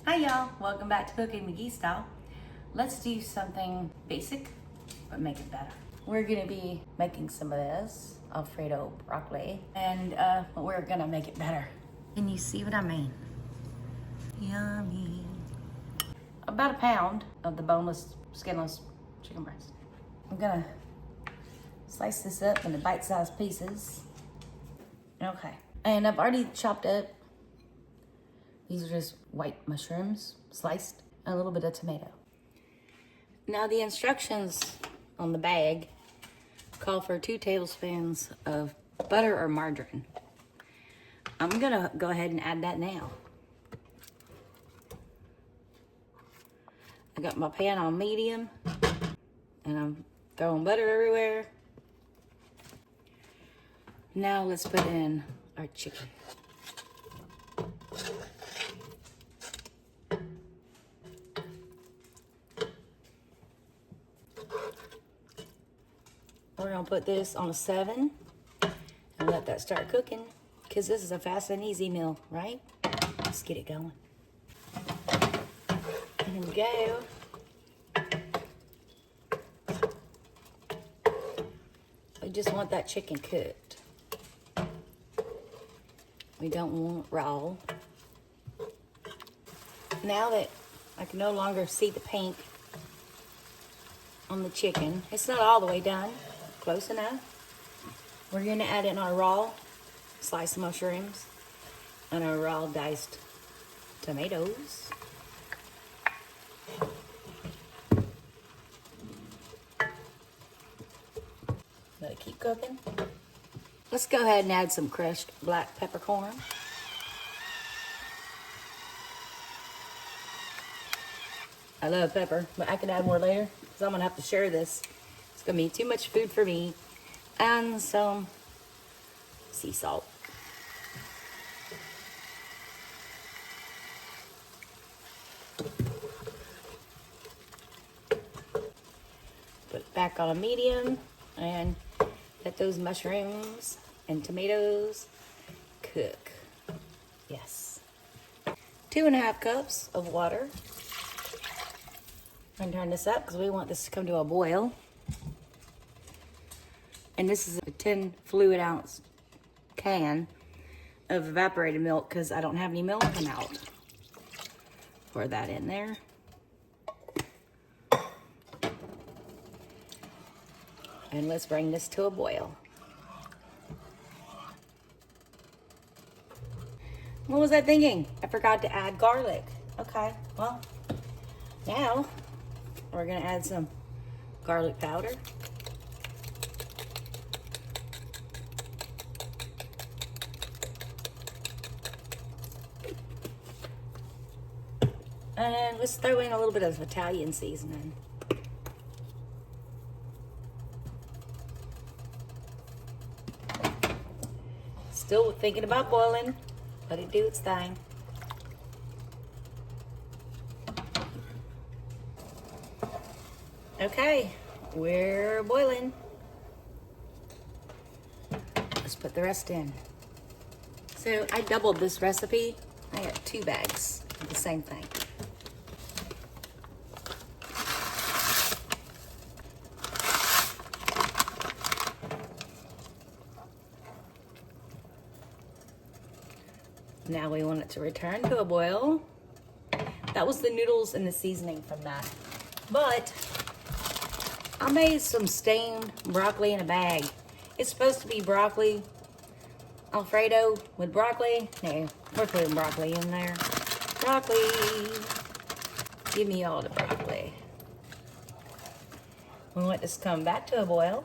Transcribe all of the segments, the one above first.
Hi y'all, welcome back to Cooking McGee Style. Let's do something basic, but make it better. We're gonna be making some of this Alfredo broccoli, and we're gonna make it better. Can you see what I mean? Yummy. About a pound of the boneless, skinless chicken breast. I'm gonna slice this up into bite-sized pieces. Okay, and I've already chopped up. These are just white mushrooms, sliced, and a little bit of tomato. Now the instructions on the bag call for 2 tablespoons of butter or margarine. I'm gonna go ahead and add that now. I got my pan on medium, and I'm throwing butter everywhere. Now let's put in our chicken. We're gonna put this on a 7 and let that start cooking, because this is a fast and easy meal, right? Let's get it going. Here we go. We just want that chicken cooked. We don't want raw. Now that I can no longer see the pink on the chicken, it's not all the way done. Close enough. We're gonna add in our raw sliced mushrooms and our raw diced tomatoes. Let it keep cooking. Let's go ahead and add some crushed black peppercorn. I love pepper, but I can add more later because I'm gonna have to share this. It's gonna be too much food for me. And some sea salt. Put it back on a medium and let those mushrooms and tomatoes cook. Yes. 2.5 cups of water. I'm gonna turn this up because we want this to come to a boil. And this is a 10 fluid ounce can of evaporated milk because I don't have any milk come out. Pour that in there. And let's bring this to a boil. What was I thinking? I forgot to add garlic. Okay, well, now we're gonna add some garlic powder. And let's throw in a little bit of Italian seasoning. Still thinking about boiling. Let it do its thing. Okay, we're boiling. Let's put the rest in. So I doubled this recipe. I got 2 bags of the same thing. Now we want it to return to a boil. That was the noodles and the seasoning from that. But I made some steamed broccoli in a bag. It's supposed to be broccoli Alfredo with broccoli. No, we're putting broccoli in there. Broccoli. Give me all the broccoli. We want this to come back to a boil.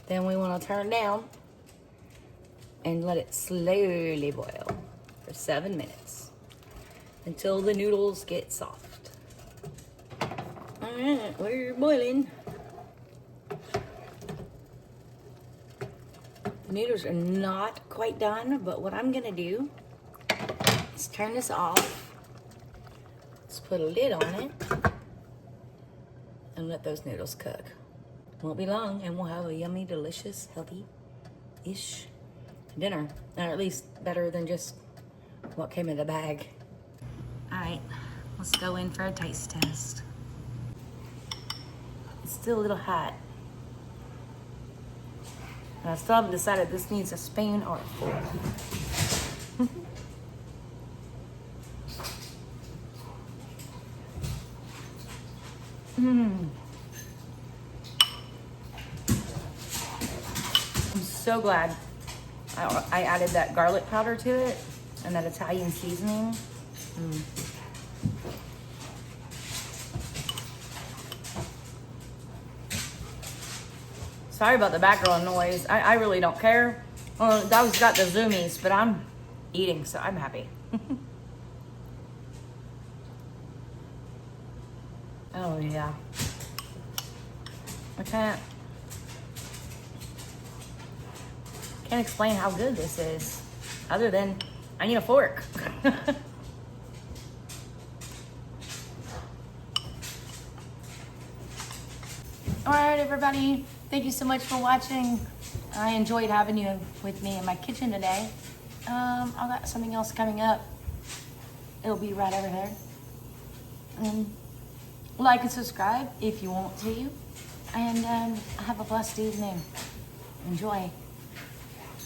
Then we want to turn down and let it slowly boil for 7 minutes until the noodles get soft. All right, we're boiling. The noodles are not quite done, but what I'm gonna do is turn this off. Let's put a lid on it and let those noodles cook. Won't be long and we'll have a yummy, delicious, healthy-ish to dinner, or at least better than just what came in the bag. All right, let's go in for a taste test. It's still a little hot. And I still haven't decided if this needs a spoon or a fork. I'm so glad I added that garlic powder to it and that Italian seasoning. Sorry about the background noise. I really don't care. Well, that was got the zoomies, but I'm eating, so I'm happy. Oh yeah. I can't explain how good this is, other than I need a fork. All right, everybody. Thank you so much for watching. I enjoyed having you with me in my kitchen today. I've got something else coming up. It'll be right over there. Like and subscribe if you want to. And have a blessed evening. Enjoy.